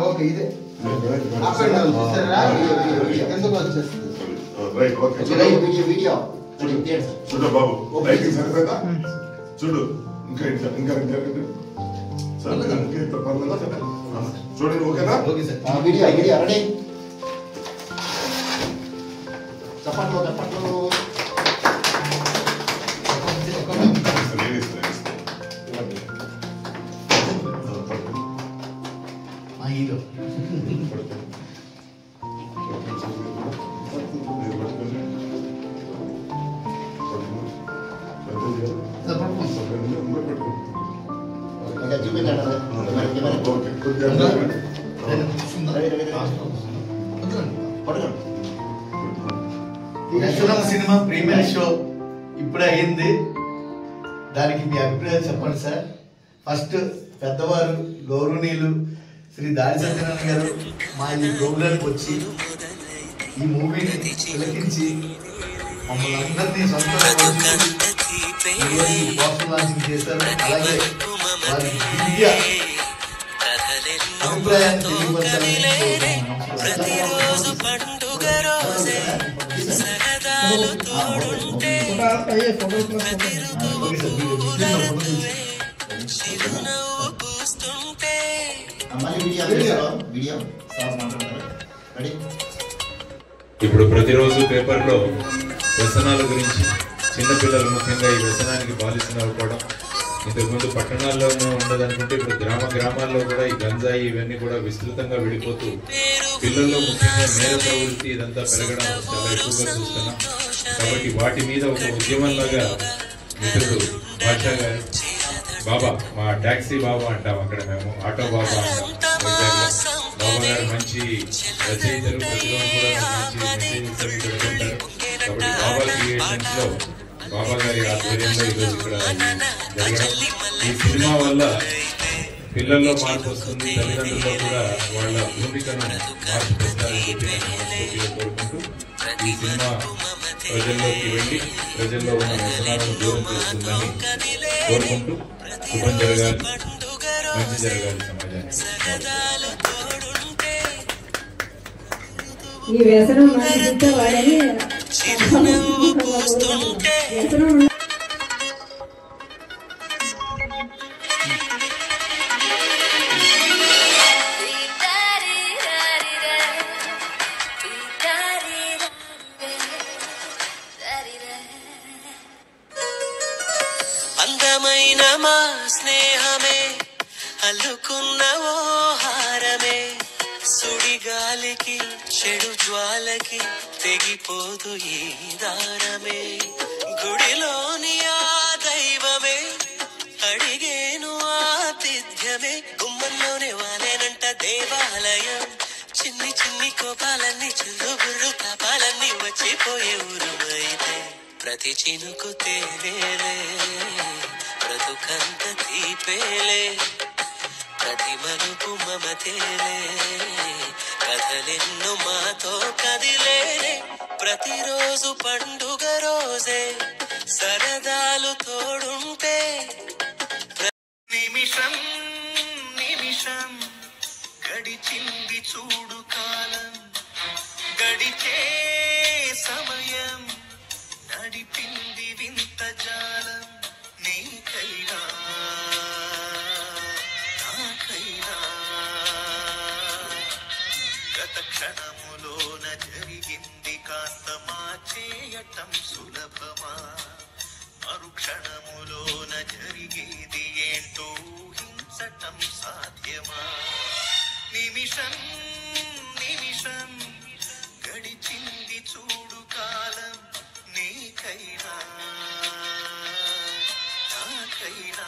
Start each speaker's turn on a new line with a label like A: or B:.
A: Okay ఇదే ఎందుకు వచ్చేస్తుంది
B: చూడు బాబు లైటింగ్ సరిపోయిందా చూడు ఇంకా ఇంకా ఇంకా చూడండి ఓకేనా
C: చప్పట్లు చప్పట్లు హీరో
D: సినిమా ప్రీమియర్ షో ఇప్పుడే అయింది. దానికి మీ అభిప్రాయం చెప్పండి సార్. ఫస్ట్ పెద్దవారు గౌరవనీయులు శ్రీ దాడి సత్యనారాయణ గారు మా ఈ ప్రోగ్రాంకి వచ్చి ఈ మూవీని తిలకించి మమ్మల్ని అందరినీ పోస్టర్ లాంచింగ్ చేశారు. అలాగే వారి దివ్య అభిప్రాయాన్ని తెలియపరచాలని
E: ఇప్పుడు ప్రతిరోజు పేపర్లో వ్యసనాల గురించి చిన్నపిల్లలు ముఖ్యంగా ఈ వ్యసనానికి బాలిసిన అవ్వడం ఇంతకుముందు పట్టణాల్లోనే ఉండదనుకుంటే ఇప్పుడు గ్రామాల్లో కూడా ఈ గంజాయి ఇవన్నీ కూడా విస్తృతంగా విడిపోతూ పిల్లల్లో ముఖ్యంగా నేర ప్రవృత్తి ఇదంతా పెరగడం చాలా ఎక్కువగా చూస్తున్నాం. కాబట్టి వాటి మీద ఒక ఉద్యమంలాగా మిత్రుడు భాషా గారు బాబా మా టాక్సీ బాబా అంటాం అక్కడ మేము ఆటో బాబా అంటాం. బాబా గారు మంచి రచయితలు ప్రతిరోజు కూడా మంచి మెసేజెస్ పెడుతుంటారు. కాబట్టి బాబా క్రియేషన్స్ లో బాబా గారి ఆధ్వర్యంలో ఈరోజు ఇక్కడ జరగడం ఈ సినిమా వల్ల పిల్లల్లో మార్పు వస్తుంది, తల్లిదండ్రుల్లో కూడా వాళ్ళ భూమికను మార్పు తెస్తారని చెప్పి నేను మనస్ఫూర్తిగా కోరుకుంటూ ఈ సినిమా ప్రజల్లోకి వెళ్ళి ప్రజల్లో ఉన్న వ్యసనాలను దూరం చేస్తుందని కోరుకుంటూ శుభం జరగాలి, మంచి జరగాలి సమాజానికి.
F: ఈ వ్యసనం మానేస్తే వాడని వ్యసనం
G: అందమైన మా స్నేహమే అల్లుకున్న ఓ హారమే సుడిగాలికి చెడు జ్వాలకి తెగిపోదు ఈ దారమే గుడిలోని ఆ దైవమే అడిగేను ఆతిథ్యమే గుమ్మంలోనే వాలేనంట దేవాలయం చిన్ని చిన్ని కోపాలన్నీ చిల్లుబుర్రు తాపాలన్నీ వచ్చిపోయే ఊరుమైతే ప్రతి చినుకు తేలేలే బ్రతుకంత తీపేలే ప్రతి మలుపు మమతేలే కథలెన్నో మాతో కదిలేలే ప్రతిరోజు పండుగ రోజే సరదాలు తోడుంటే నిమిషం నిమిషం గడిచింది చూడు కాలం గడిచే సమయం నడిపింది వింత జాలం నీకైనా నాకైనా గత క్షణములోన జరిగింది కాస్త మార్చేయటం సులభమా మరుక్షణములోన జరిగేది ఏంటో ఊహించటం సాధ్యమా నిమిషం నిమిషం గడిచింది చూడు కాలం నీకైనా నాకైనా